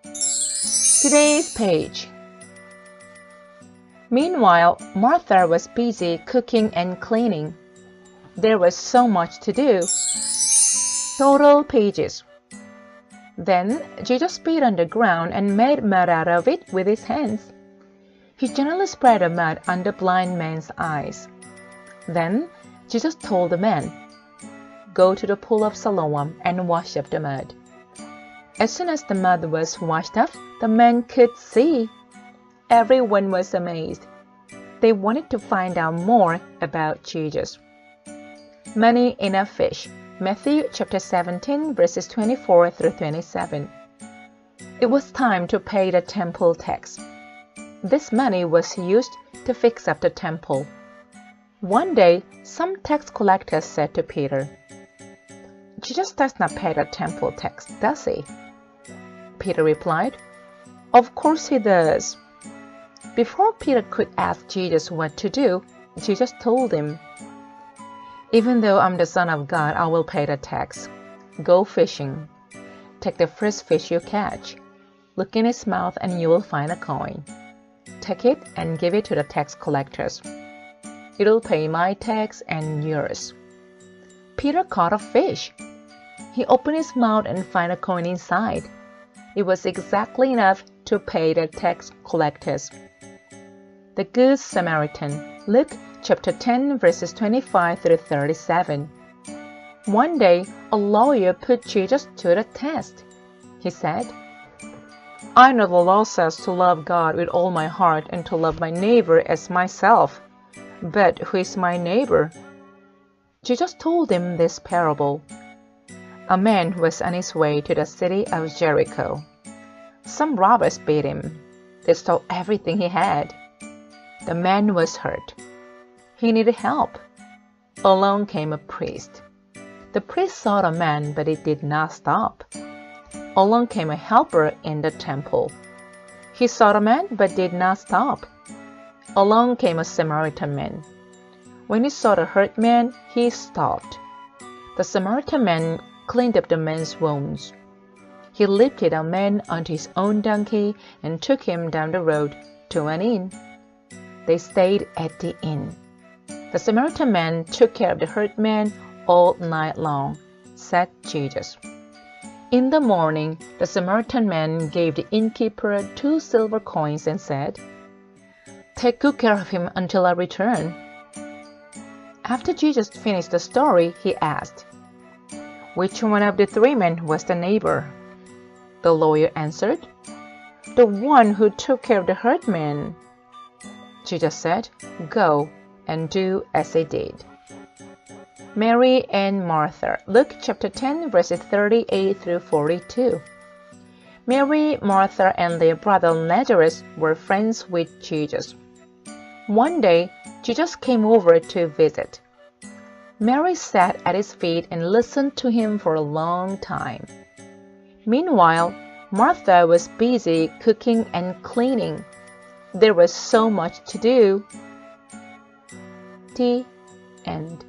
Today's page. Meanwhile, Martha was busy cooking and cleaning. There was so much to do. Total pages. Then Jesus spit on the ground and made mud out of it with his hands. He gently spread the mud on the blind man's eyes. Then Jesus told the man, "Go to the pool of Siloam and wash off the mud." As soon as the mud was washed off, the man could see. Everyone was amazed. They wanted to find out more about Jesus. Money in a fish. Matthew chapter 17 verses 24 through 27. It was time to pay the temple tax. This money was used to fix up the temple. One day, some tax collectors said to Peter, "Jesus does not pay the temple tax, does he?" Peter replied, "Of course he does." Before Peter could ask Jesus what to do, Jesus told him, "Even though I'm the Son of God, I will pay the tax. Go fishing. Take the first fish you catch. Look in its mouth and you will find a coin. Take it and give it to the tax collectors. It'll pay my tax and yours." Peter caught a fish. He opened his mouth and found a coin inside. It was exactly enough to pay the tax collectors. The Good Samaritan. Luke chapter 10 verses 25 through 37. One day, a lawyer put Jesus to the test. He said, "I know the law says to love God with all my heart and to love my neighbor as myself. But who is my neighbor?" Jesus told him this parable. A man was on his way to the city of Jericho. Some robbers beat him. They stole everything he had. The man was hurt. He needed help. Along came a priest. The priest saw the man, but it did not stop. Along came a helper in the temple. He saw the man, but did not stop. Along came a Samaritan man. When he saw the hurt man, he stopped. The Samaritan man cleaned up the man's wounds. He lifted the man onto his own donkey and took him down the road to an inn. They stayed at the inn. The Samaritan man took care of the hurt man all night long, said Jesus. In the morning, the Samaritan man gave the innkeeper 2 silver coins and said, "Take good care of him until I return." After Jesus finished the story, he asked, "Which one of the 3 men was the neighbor?" The lawyer answered, "The one who took care of the hurt man." Jesus said, "Go and do as he did." Mary and Martha. Luke chapter 10 verses 38 through 42. Mary, Martha, and their brother Lazarus were friends with Jesus. One day, Jesus came over to visit. Mary sat at his feet and listened to him for a long time. Meanwhile, Martha was busy cooking and cleaning. There was so much to do. The end.